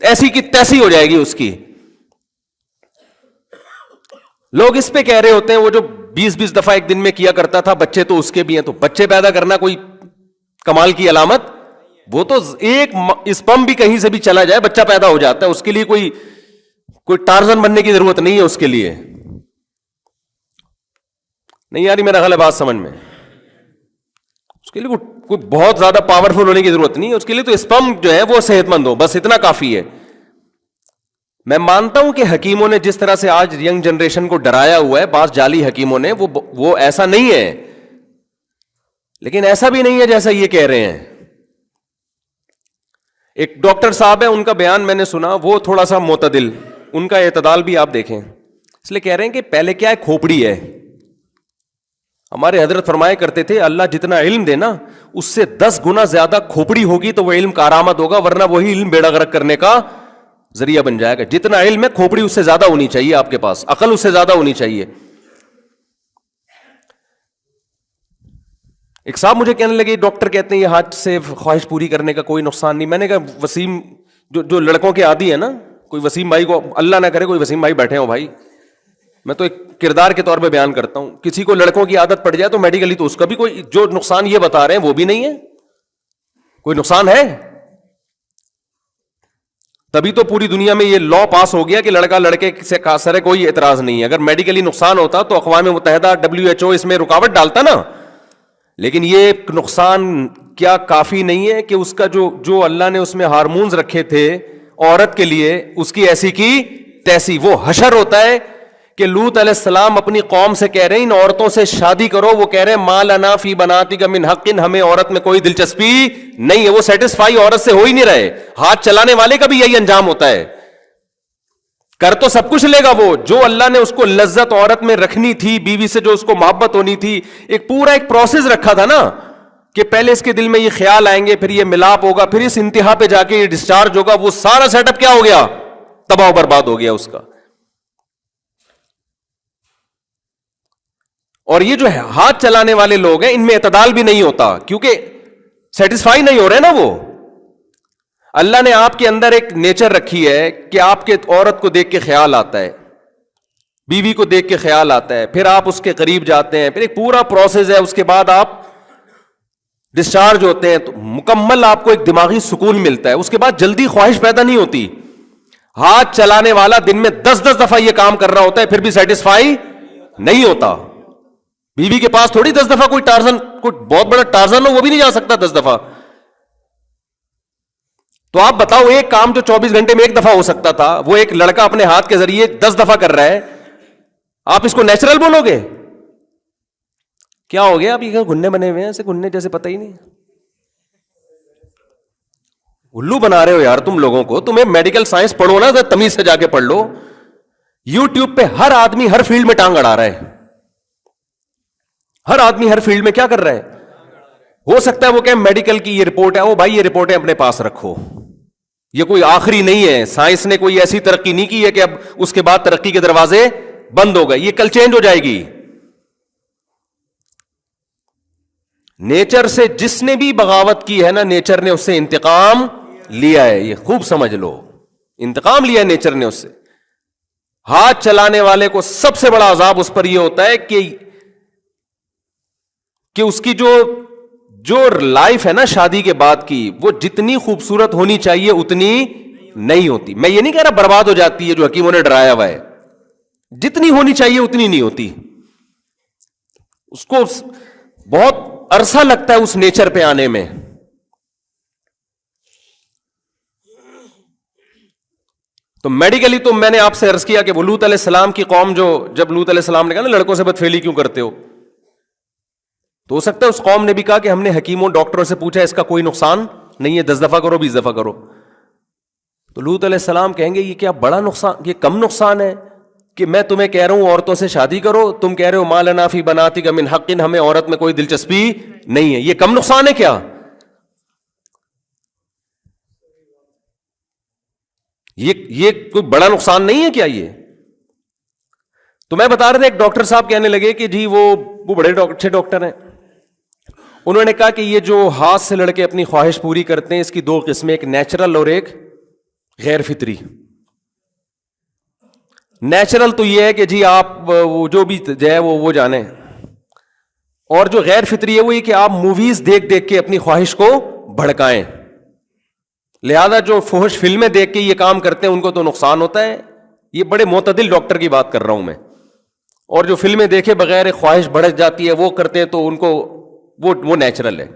ایسی کی تیسی ہو جائے گی اس کی. لوگ اس پہ کہہ رہے ہوتے ہیں وہ جو 20 دفعہ ایک دن میں کیا کرتا تھا, بچے تو اس کے بھی ہیں, تو بچے پیدا کرنا کوئی کمال کی علامت؟ وہ تو ایک اسپم بھی کہیں سے بھی چلا جائے بچہ پیدا ہو جاتا ہے, اس کے لیے کوئی ٹارزن بننے کی ضرورت نہیں ہے اس کے لیے. نہیں یاری میرا خیال ہے بات سمجھ میں, اس کے لیے کوئی بہت زیادہ پاورفل ہونے کی ضرورت نہیں ہے, اس کے لیے تو اسپم جو ہے وہ صحت مند ہو, بس اتنا کافی ہے. میں مانتا ہوں کہ حکیموں نے جس طرح سے آج ینگ جنریشن کو ڈرایا ہوا ہے, بعض جعلی حکیموں نے, وہ ایسا نہیں ہے, لیکن ایسا بھی نہیں ہے جیسا یہ کہہ رہے ہیں. ایک ڈاکٹر صاحب ہے, ان کا بیان میں نے سنا, وہ تھوڑا سا معتدل, ان کا اعتدال بھی آپ دیکھیں. اس لیے کہہ رہے ہیں کہ پہلے کیا ہے, کھوپڑی ہے. ہمارے حضرت فرمایا کرتے تھے اللہ جتنا علم دے نا اس سے 10 گنا زیادہ کھوپڑی ہوگی تو وہ علم کارآمد ہوگا, ورنہ وہی علم بیڑا غرق کرنے کا ذریعہ بن جائے گا. جتنا علم ہے کھوپڑی اس سے زیادہ ہونی چاہیے آپ کے پاس, عقل اس سے زیادہ ہونی چاہیے. ایک صاحب مجھے کہنے لگے ڈاکٹر کہتے ہیں یہ ہاتھ سے خواہش پوری کرنے کا کوئی نقصان نہیں. میں نے کہا وسیم جو لڑکوں کے عادی ہیں نا, کوئی وسیم بھائی کو اللہ نہ کرے کوئی وسیم بھائی بیٹھے ہوں بھائی, میں تو ایک کردار کے طور پہ بیان کرتا ہوں, کسی کو لڑکوں کی عادت پڑ جائے تو میڈیکلی تو اس کا بھی کوئی جو نقصان یہ بتا رہے ہیں وہ بھی نہیں ہے, کوئی نقصان ہے. تبھی تو پوری دنیا میں یہ لا پاس ہو گیا کہ لڑکا لڑکے سے کاسر ہے, کوئی اعتراض نہیں ہے. اگر میڈیکلی نقصان ہوتا تو اقوام متحدہ WHO اس میں رکاوٹ ڈالتا نا. لیکن یہ نقصان کیا کافی نہیں ہے کہ اس کا جو اللہ نے اس میں ہارمونز رکھے تھے عورت کے لیے, اس کی ایسی کی تیسی وہ حشر ہوتا ہے کہ لوط علیہ السلام اپنی قوم سے کہہ رہے ہیں ان عورتوں سے شادی کرو, وہ کہہ رہے ہیں ما لنا فی بناتک من حق, ہمیں عورت میں کوئی دلچسپی نہیں ہے. وہ سیٹسفائی عورت سے ہو ہی نہیں رہے. ہاتھ چلانے والے کا بھی یہی انجام ہوتا ہے, کر تو سب کچھ لے گا وہ, جو اللہ نے اس کو لذت عورت میں رکھنی تھی, بیوی سے جو اس کو محبت ہونی تھی, ایک پورا ایک پروسیس رکھا تھا نا کہ پہلے اس کے دل میں یہ خیال آئیں گے, پھر یہ ملاپ ہوگا, پھر اس انتہا پہ جا کے یہ ڈسچارج ہوگا. وہ سارا سیٹ اپ کیا ہو گیا, تباہ و برباد ہو گیا اس کا. اور یہ جو ہے ہاتھ چلانے والے لوگ ہیں ان میں اعتدال بھی نہیں ہوتا, کیونکہ سیٹسفائی نہیں ہو رہے نا وہ. اللہ نے آپ کے اندر ایک نیچر رکھی ہے کہ آپ کے عورت کو دیکھ کے خیال آتا ہے, بیوی کو دیکھ کے خیال آتا ہے, پھر آپ اس کے قریب جاتے ہیں, پھر ایک پورا پروسیس ہے, اس کے بعد آپ ڈسچارج ہوتے ہیں, تو مکمل آپ کو ایک دماغی سکون ملتا ہے. اس کے بعد جلدی خواہش پیدا نہیں ہوتی. ہاتھ چلانے والا دن میں 10 دفعہ یہ کام کر رہا ہوتا ہے, پھر بھی سیٹسفائی نہیں ہوتا. بیوی کے پاس تھوڑی 10 دفعہ کوئی ٹارزن, کوئی بہت بڑا ٹارزن ہو وہ بھی نہیں جا سکتا 10 دفعہ. تو آپ بتاؤ ایک کام جو 24 گھنٹے میں ایک دفعہ ہو سکتا تھا, وہ ایک لڑکا اپنے ہاتھ کے ذریعے 10 دفعہ کر رہا ہے, آپ اس کو نیچرل بولو گے؟ کیا ہو گیا, اب یہ گھننے بنے ہوئے ہیں ایسے گھننے جیسے پتہ ہی نہیں. الو بنا رہے ہو یار تم لوگوں کو. تمہیں میڈیکل سائنس پڑھو نا, تمیز سے جا کے پڑھ لو. یوٹیوب پہ ہر آدمی ہر فیلڈ میں ٹانگ اڑا رہا ہے, ہر آدمی ہر فیلڈ میں کیا کر رہا ہے. ہو سکتا ہے وہ کہ میڈیکل کی یہ رپورٹ ہے, وہ بھائی یہ رپورٹیں اپنے پاس رکھو, یہ کوئی آخری نہیں ہے. سائنس نے کوئی ایسی ترقی نہیں کی ہے کہ اب اس کے بعد ترقی کے دروازے بند ہو گئے, یہ کل چینج ہو جائے گی. نیچر سے جس نے بھی بغاوت کی ہے نا, نیچر نے اس سے انتقام لیا ہے, یہ خوب سمجھ لو, انتقام لیا ہے نیچر نے اس سے. ہاتھ چلانے والے کو سب سے بڑا عذاب اس پر یہ ہوتا ہے کہ اس کی جو لائف ہے نا شادی کے بعد کی, وہ جتنی خوبصورت ہونی چاہیے اتنی نہیں ہوتی. میں یہ نہیں کہہ رہا برباد ہو جاتی ہے, جو حکیموں نے ڈرایا ہوا ہے, جتنی ہونی چاہیے اتنی نہیں ہوتی. اس کو بہت عرصہ لگتا ہے اس نیچر پہ آنے میں. تو میڈیکلی تو میں نے آپ سے عرض کیا کہ وہ لوط علیہ السلام کی قوم, جب لوط علیہ السلام نے کہا نا لڑکوں سے بدفعلی کیوں کرتے ہو, تو ہو سکتا ہے اس قوم نے بھی کہا کہ ہم نے حکیموں ڈاکٹروں سے پوچھا اس کا کوئی نقصان نہیں ہے, 10 دفعہ کرو 20 دفعہ کرو. تو لوط علیہ السلام کہیں گے یہ کیا بڑا نقصان, یہ کم نقصان ہے کہ میں تمہیں کہہ رہا ہوں عورتوں سے شادی کرو, تم کہہ رہے ہو ما لنا فی بناتک من حق, ہمیں عورت میں کوئی دلچسپی نہیں ہے. یہ کم نقصان ہے کیا؟ یہ کوئی بڑا نقصان نہیں ہے کیا یہ؟ تو میں بتا رہا تھا, ایک ڈاکٹر صاحب کہنے لگے کہ جی وہ بڑے اچھے ڈاکٹر ہیں, انہوں نے کہا کہ یہ جو ہاتھ سے لڑکے اپنی خواہش پوری کرتے ہیں اس کی 2 قسمیں, ایک نیچرل اور ایک غیر فطری. نیچرل تو یہ ہے کہ جی آپ وہ جو بھی جو ہے وہ جانیں, اور جو غیر فطری ہے وہ یہ کہ آپ موویز دیکھ دیکھ کے اپنی خواہش کو بھڑکائیں. لہذا جو فحش فلمیں دیکھ کے یہ کام کرتے ہیں ان کو تو نقصان ہوتا ہے. یہ بڑے معتدل ڈاکٹر کی بات کر رہا ہوں میں. اور جو فلمیں دیکھے بغیر خواہش بڑھ جاتی ہے وہ کرتے ہیں تو ان کو وہ نیچرل ہے.